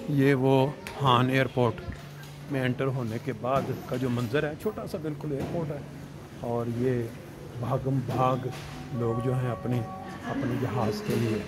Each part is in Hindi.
ये वो हान एयरपोर्ट में एंटर होने के बाद का जो मंज़र है, छोटा सा बिल्कुल एयरपोर्ट है और ये भागम भाग लोग जो हैं अपनी जहाज़ के लिए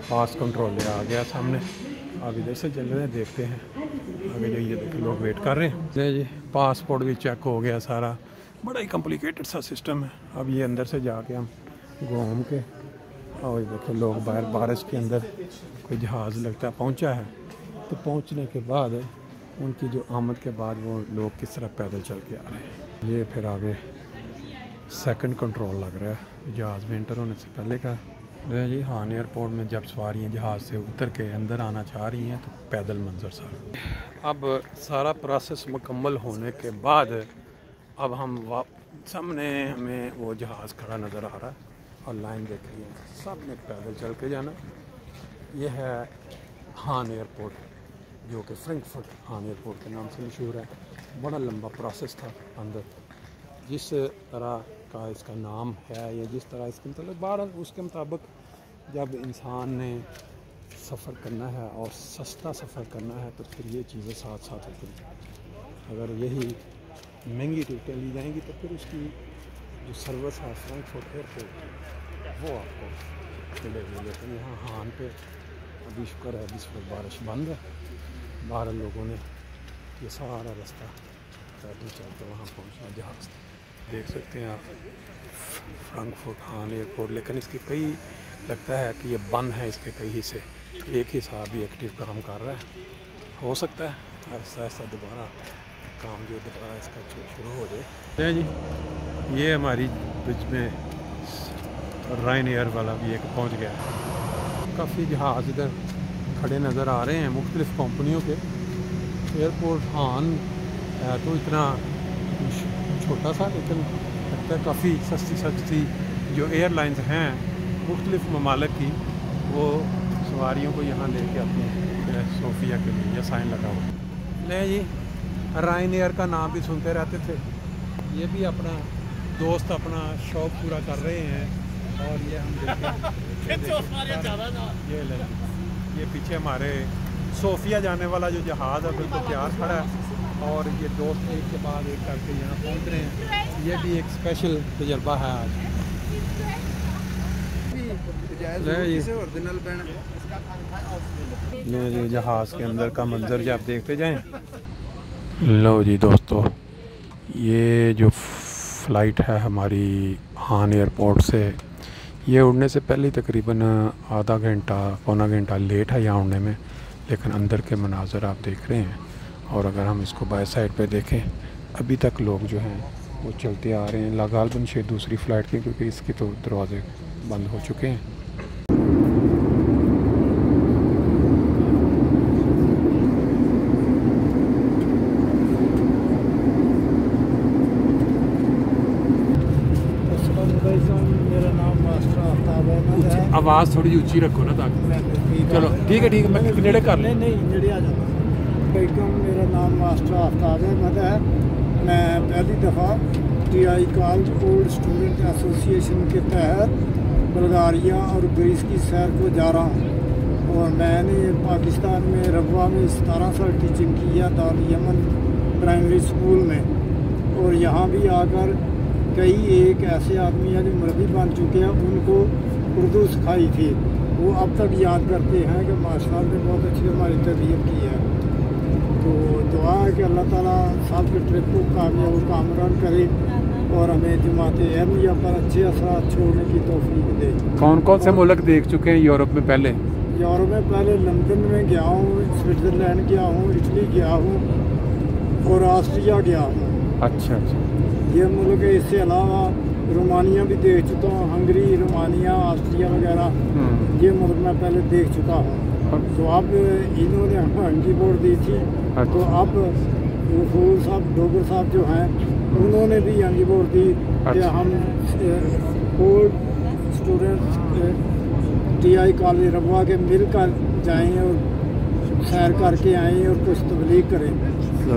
पास कंट्रोल आ गया सामने। अब इधर से चल रहे हैं, देखते हैं आगे जो ये देखो लोग वेट कर रहे हैं जी। पासपोर्ट भी चेक हो गया सारा, बड़ा ही कॉम्प्लिकेटेड सा सिस्टम है। अब ये अंदर से जाके हम घूम के और ये देखो लोग बाहर बारिश के अंदर कोई जहाज़ लगता है पहुंचा है, तो पहुंचने के बाद उनकी जो आमद के बाद वो लोग किस तरह पैदल चल के आ रहे हैं। ये फिर आगे सेकंड कंट्रोल लग रहा है जहाज़ में एंटर होने से पहले का जी। हान एयरपोर्ट में जब सवारियाँ जहाज़ से उतर के अंदर आना चाह रही हैं तो पैदल मंजर सारा। अब सारा प्रोसेस मुकम्मल होने के बाद अब हम सामने हमें वो जहाज़ खड़ा नज़र आ रहा है और लाइन देख रही है, सब ने पैदल चल के जाना। यह है हान एयरपोर्ट, जो कि फ्रैंकफर्ट हान एयरपोर्ट के नाम से मशहूर है। बड़ा लंबा प्रोसेस था अंदर, जिस तरह का इसका नाम है या जिस तरह इसके मतलब बारह उसके मुताबिक जब इंसान ने सफ़र करना है और सस्ता सफ़र करना है तो फिर ये चीज़ें साथ साथ होती हैं। अगर यही महंगी टिकटें ली जाएंगी तो फिर उसकी जो सर्विस है फ्रैंकफर्ट एयरपोर्ट वो आपको मिलेगी। लेकिन यहाँ हान पे अभी शुक्र है इस वक्त बारिश बंद है। 12 लोगों ने ये सारा रास्ता पैदल चल के वहाँ पहुँचना जहाज़। देख सकते हैं आप फ्रैंकफर्ट हान एयरपोर्ट, लेकिन इसके कई लगता है कि ये बंद है, इसके कई हिस्से एक ही साहब ही एक्टिव काम कर रहा है। हो सकता है ऐसा ऐसा दोबारा काम जो दोबारा इसका शुरू हो जाए जी। ये हमारी बीच में रायन एयर वाला भी एक पहुंच गया है। काफ़ी जहाज़ इधर खड़े नज़र आ रहे हैं मुख्तलिफ़ कंपनियों के। एयरपोर्ट हान है तो इतना छोटा सा, लेकिन लगता है काफ़ी सस्ती जो एयरलाइंस हैं मुख्तलिफ़ ममालिक की, वो सवारियों को यहाँ लेके आती हैं सोफिया के लिए। यह साइन लगा हुआ नहीं जी, रायन एयर का नाम भी सुनते रहते थे। ये भी अपना दोस्त अपना शौक़ पूरा कर रहे हैं और ये हम ये पीछे हमारे सोफिया जाने वाला जो जहाज़ है बिल्कुल तैयार खड़ा है और ये दोस्त एक के बाद एक करके यहाँ पहुँच रहे हैं। ये भी एक स्पेशल तजर्बा है आज। ये जो जहाज़ के अंदर का मंजर जो आप देखते जाएं। लो जी दोस्तों, ये जो फ़्लाइट है हमारी हान एयरपोर्ट से, ये उड़ने से पहले तकरीबन आधा घंटा पौना घंटा लेट है यहाँ उड़ने में, लेकिन अंदर के मनाज़र आप देख रहे हैं। और अगर हम इसको बाय साइड पे देखें, अभी तक लोग जो हैं वो चलते आ रहे हैं। गालबन शायद दूसरी फ़्लाइट के, क्योंकि इसके तो दरवाजे बंद हो चुके हैं। मेरा नाम मास्टर आफ्ताब अहमद है। आवाज़ थोड़ी ऊंची रखो ना ताकि चलो ठीक है मैं नेड़े कर नहीं नेड़े आ जाता। मेरा नाम मास्टर आफ्ताब अहमद है। मैं पहली दफ़ा TI college old student association के तहत बुल्गारिया और ग्रीस की सैर को जा रहा हूँ। और मैंने पाकिस्तान में रबवा में 17 साल टीचिंग किया दारुल यमन प्राइमरी स्कूल में। और यहाँ भी आकर कई एक ऐसे आदमी हैं जो मरबी बन चुके हैं, उनको उर्दू सिखाई थी। वो अब तक याद करते हैं कि मास्टर ने बहुत अच्छी हमारी तरबियत की है। तो दुआ है कि अल्लाह ताला सब के ट्रिप को कामयाब कामरान करे और हमें जमात अहमदिया पर अच्छे असरात छोड़ने की तौफीक दे। कौन कौन से मुल्क देख चुके हैं यूरोप में पहले? यूरोप में पहले लंदन में गया हूँ, स्विट्ज़रलैंड गया हूँ, इटली गया हूँ और ऑस्ट्रिया गया हूँ। अच्छा ये मुल्क है। इसके अलावा रोमानिया भी देख चुका हूँ, हंगरी, रोमानिया, ऑस्ट्रिया वगैरह ये मुल्क मैं पहले देख चुका हूँ। तो अब इन्होंने हमें हंगी बोर्ड दी थी। तो अब गफूर साहब डोगर साहब जो हैं उन्होंने भी हंगी बोर्ड दी कि हम ओल्ड स्टूडेंट TI कॉलेज रबवा के मिल कर जाएँ और सैर करके आएँ और कुछ तबलीग करें। तो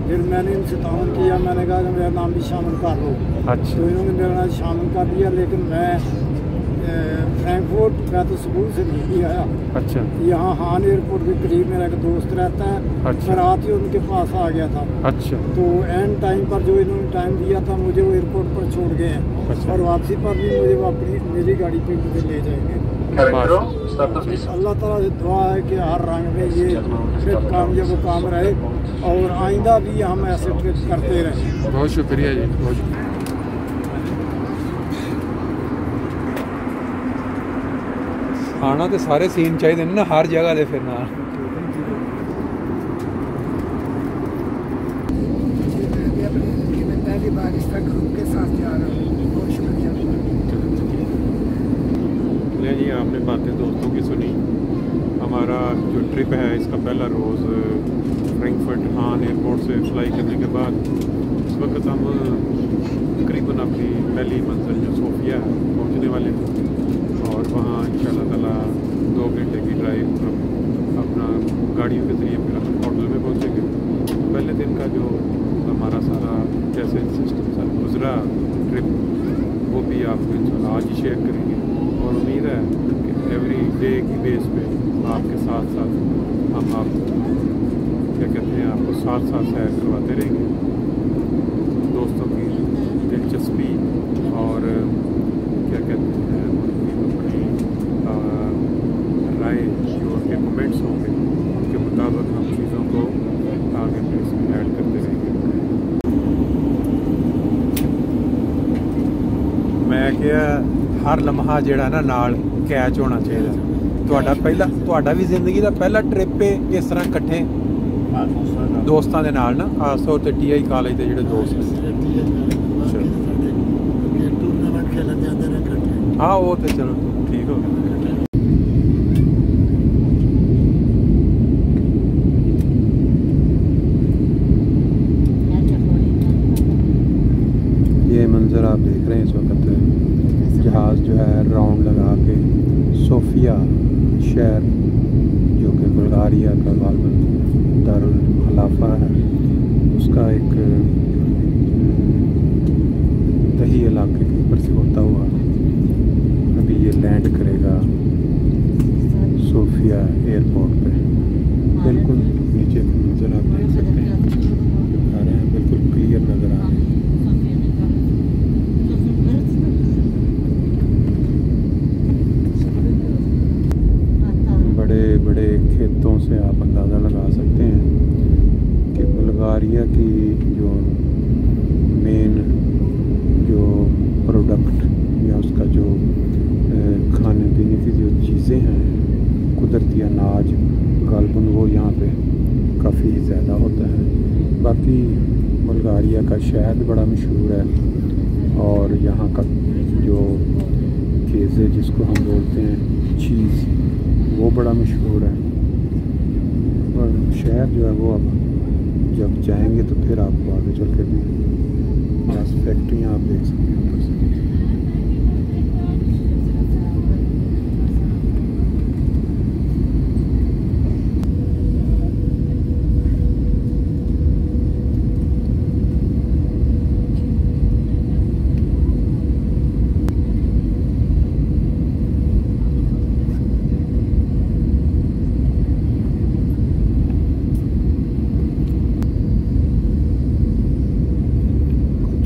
फिर मैंने इनसे ताउन किया, मैंने कहा कि मेरा नाम भी शामिल कर लो। अच्छा। तो इन्होंने मेरा नाम शामिल कर दिया, लेकिन मैं फ्रैंकफर्ट मैं तो स्कूल से नहीं आया। अच्छा यहाँ हान एयरपोर्ट के करीब मेरा एक दोस्त रहता है। अच्छा। मैं रात ही उनके पास आ गया था। अच्छा तो एंड टाइम पर जो इन्होंने टाइम दिया था मुझे वो एयरपोर्ट पर छोड़ गए हैं। अच्छा। और वापसी पर भी मुझे वो अपनी मेरी गाड़ी पे मुझे ले जाएंगे। अल्लाह ताला से दुआ है कि हर रंग में ये ट्रिप कामयाब काम रहे और आइंदा भी हम ऐसे ट्रिप करते रहें। बहुत शुक्रिया जी, बहुत शुक्रिया। आना तो सारे सीन चाहिए ना हर जगह दे फिर ना। पहली बार इस तरह ग्रुप के साथ जा रहा हूँ। बहुत शुक्रिया। ले जी आपने बातें दोस्तों की सुनी। हमारा जो ट्रिप है इसका पहला रोज़ फ्रैंकफर्ट हान एयरपोर्ट से फ्लाई करने के बाद इस वक्त हम तकरीबन अपनी पहली मंजिल जो सोफिया है पहुँचने वाले हैं और वहाँ इंशाअल्लाह ताला 2 घंटे की ड्राइव हम अपना गाड़ियों के ज़रिए फिर हम होटल में पहुँचेंगे। तो पहले दिन का जो हमारा सारा जैसे सिस्टम सा गुजरा ट्रिप वो भी आपको इंशाअल्लाह आज ही शेयर करेंगे और उम्मीद है कि एवरी डे की बेस पे आपके साथ साथ हम आप क्या कहते हैं आपको साथ साथ सैर करवाते रहेंगे। दोस्तों की दिलचस्पी और क्या कहते हैं उनकी अपनी राय जो उनके कमेंट्स होंगे उनके मुताबिक हम चीज़ों को आगे फिर इसमें ऐड करते रहेंगे। मैं क्या हर लम्हा जेड़ा ना नाल कैच होना चाहिए। ਤੁਹਾਡਾ ਵੀ ਜ਼ਿੰਦਗੀ ਦਾ ਪਹਿਲਾ ਟ੍ਰਿਪ ਹੈ ਇਸ ਤਰ੍ਹਾਂ ਇਕੱਠੇ ਦੋਸਤਾਂ ਦੇ ਨਾਲ ਨਾ ਖਾਸ ਤੌਰ ਤੇ TI ਕਾਲਜ ਦੇ ਜਿਹੜੇ ਦੋਸਤ ਨੇ। हाँ वो तो चलो ठीक हो गया। ये मंज़र आप देख रहे हैं इस वक्त जहाज़ जो है राउंड लगा के सोफिया शहर जो कि बुल्गारिया का गालबन दारुल खलाफा है उसका एक दही इलाके के ऊपर से होता हुआ अभी ये लैंड करेगा सोफिया एयरपोर्ट पे। बिल्कुल नीचे का मंजर आप देख सकते हैं आ रहे हैं, बिल्कुल क्लियर नज़र आ रहे हैं। बड़े बड़े खेतों से आप अंदाज़ा लगा सकते हैं कि बुल्गारिया की जो मेन जो प्रोडक्ट या उसका जो खाने पीने की जो चीज़ें हैं कुदरती अनाज गालबन वो यहाँ पे काफ़ी ज़्यादा होता है। बाकी बुल्गारिया का शहद बड़ा मशहूर है और यहाँ का जो केज़े जिसको हम बोलते हैं चीज़ वो बड़ा मशहूर है। और शहर जो है वो अब जब जाएंगे तो फिर आपको आगे चल के भी 10 फैक्ट्रियाँ आप देख सकते हैं ऊपर से।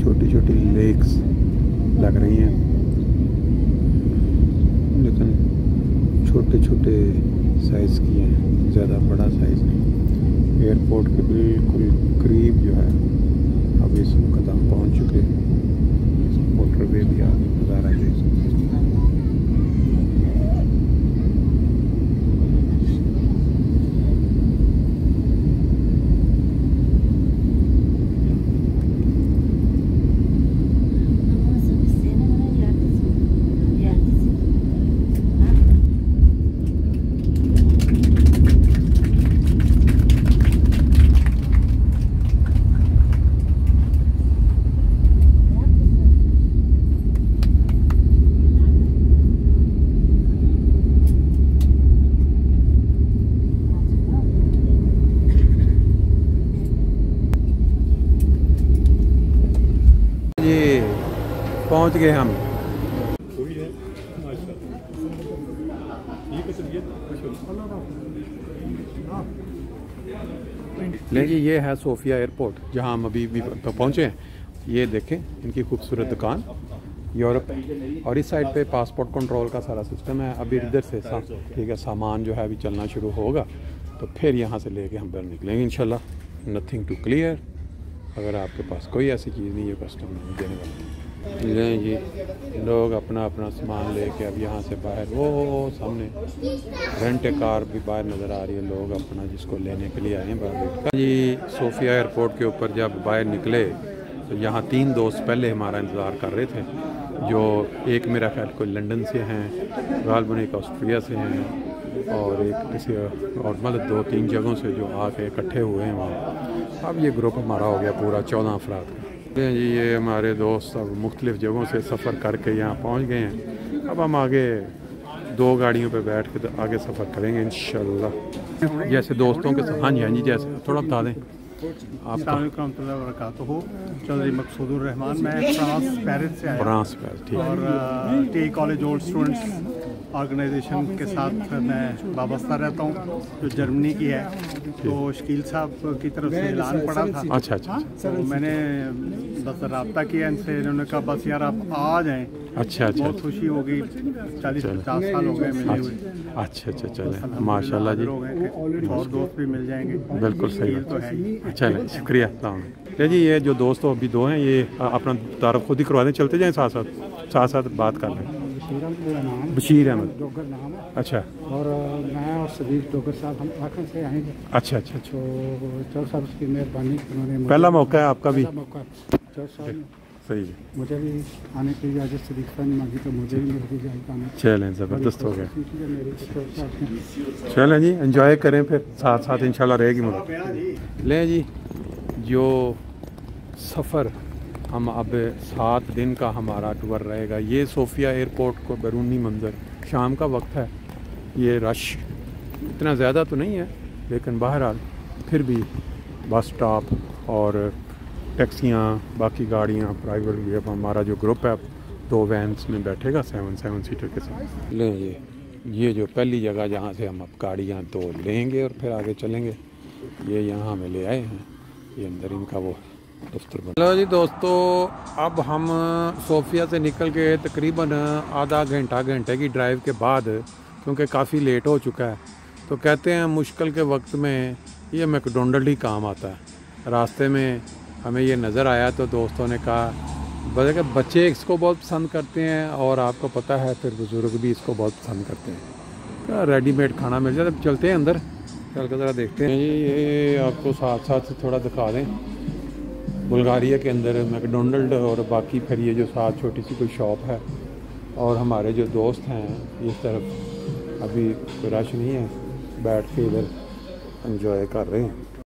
छोटी छोटी लेक्स लग रही हैं लेकिन छोटे छोटे साइज़ की हैं, ज़्यादा बड़ा साइज़ नहीं। एयरपोर्ट के बिल्कुल करीब जो है अब इस वक्त हम पहुँच चुके हैं। मोटरवे भी आप नज़ारा देख सकते हैं। पहुंच गए हम। लेकिन ये है सोफिया एयरपोर्ट जहाँ हम अभी भी पहुँचे हैं। ये देखें इनकी खूबसूरत दुकान यूरोप, और इस साइड पे पासपोर्ट कंट्रोल का सारा सिस्टम है। अभी इधर से ठीक है सामान जो है अभी चलना शुरू होगा, तो फिर यहाँ से लेके हम बाहर निकलेंगे इंशाल्लाह। नथिंग टू क्लियर, अगर आपके पास कोई ऐसी चीज़ नहीं है कस्टम नहीं देने वाला। लें जी, लोग अपना अपना सामान लेके अब यहाँ से बाहर, वो सामने रेंट कार भी बाहर नज़र आ रही है, लोग अपना जिसको लेने के लिए आए हैं बाहर जी। सोफिया एयरपोर्ट के ऊपर जब बाहर निकले तो यहाँ 3 दोस्त पहले हमारा इंतज़ार कर रहे थे, जो एक मेरा ख्याल कोई लंदन से हैं, गालबन एक ऑस्ट्रिया से हैं, और एक किसी और मतलब 2-3 जगहों से जो आके इकट्ठे हुए हैं वहाँ। अब ये ग्रुप हमारा हो गया पूरा 14 अफराद का जी। ये हमारे दोस्त अब मुख्तलिफ़ जगहों से सफ़र करके यहाँ पहुँच गए हैं। अब हम आगे 2 गाड़ियों पे बैठ के तो आगे सफ़र करेंगे इंशाल्लाह। जैसे दोस्तों के साथ, हाँ जी जैसे थोड़ा बता दें आपका। चौधरी मकसूदुर रहमान, मैं फ्रांस पेरिस से आया। फ्रांस ठीक है। और T college old students organisation के साथ मैं वाबस्ता रहता हूँ, जो जर्मनी की है। तो शकील साहब की तरफ से ऐलान पड़ा था। अच्छा। तो मैंने बस रब्ता किया इनसे, इन्होंने कहा बस यार आप आ जाएं। अच्छा। बहुत खुशी होगी, 40-50 साल हो गए मिले हुए। अच्छा चले माशाल्लाह जी, और दोस्त भी मिल जाएंगे। बिल्कुल सही तो है ही। चलें, शुक्रिया जी। ये जो दोस्त अभी 2 हैं, ये अपना तारुफ खुद ही करवा दें, चलते जाएँ साथ बात कर लें। बशीर अहमद डोगर नाम है। अच्छा। और मैं और सदीक डोगर साहब हम आखिर से आएंगे। अच्छा। तो चौधरी साहब की मेहरबानी, उन्होंने पहला मौका है आपका भी। चौधरी साहब सही है, मुझे भी आने की इजाज़त सदीक साहब ने मांगी, तो मुझे भी मिल गई आने। चलें, ज़बरदस्त हो गया। चलें जी, एंजॉय करें, फिर साथ इंशाल्लाह रहेगी मदद। लें जी, जो सफ़र हम अब 7 दिन का हमारा टूर रहेगा। ये सोफिया एयरपोर्ट को बैरूनी मंज़र, शाम का वक्त है, ये रश इतना ज़्यादा तो नहीं है, लेकिन बहरहाल फिर भी बस स्टॉप और टैक्सियाँ, बाकी गाड़ियाँ प्राइवेट भी। अब हमारा जो ग्रुप है 2 वैन्स में बैठेगा 7 सीटर के साथ। लें ये जो पहली जगह जहाँ से हम अब गाड़ियाँ 2 लेंगे और फिर आगे चलेंगे, ये यहाँ हमें ले आए हैं, ये अंदर इनका वो दफ्तर बना। चलो जी दोस्तों, अब हम सोफिया से निकल के तकरीबन आधा घंटे की ड्राइव के बाद, क्योंकि काफ़ी लेट हो चुका है, तो कहते हैं मुश्किल के वक्त में ये मैकडोनल्ड ही काम आता है। रास्ते में हमें ये नज़र आया तो दोस्तों ने कहा, बच्चे इसको बहुत पसंद करते हैं और आपको पता है फिर बुज़ुर्ग भी इसको बहुत पसंद करते हैं। रेडीमेड खाना मिल जाए। अब चलते हैं अंदर, चल कर ज़रा देखते हैं। ये आपको साथ थोड़ा दिखा दें, बुल्गारिया के अंदर मैकडोनल्ड और बाकी फिर ये जो साथ छोटी सी कोई शॉप है, और हमारे जो दोस्त हैं इस तरफ अभी कोई रश नहीं है, बैठ के इधर एंजॉय कर रहे हैं।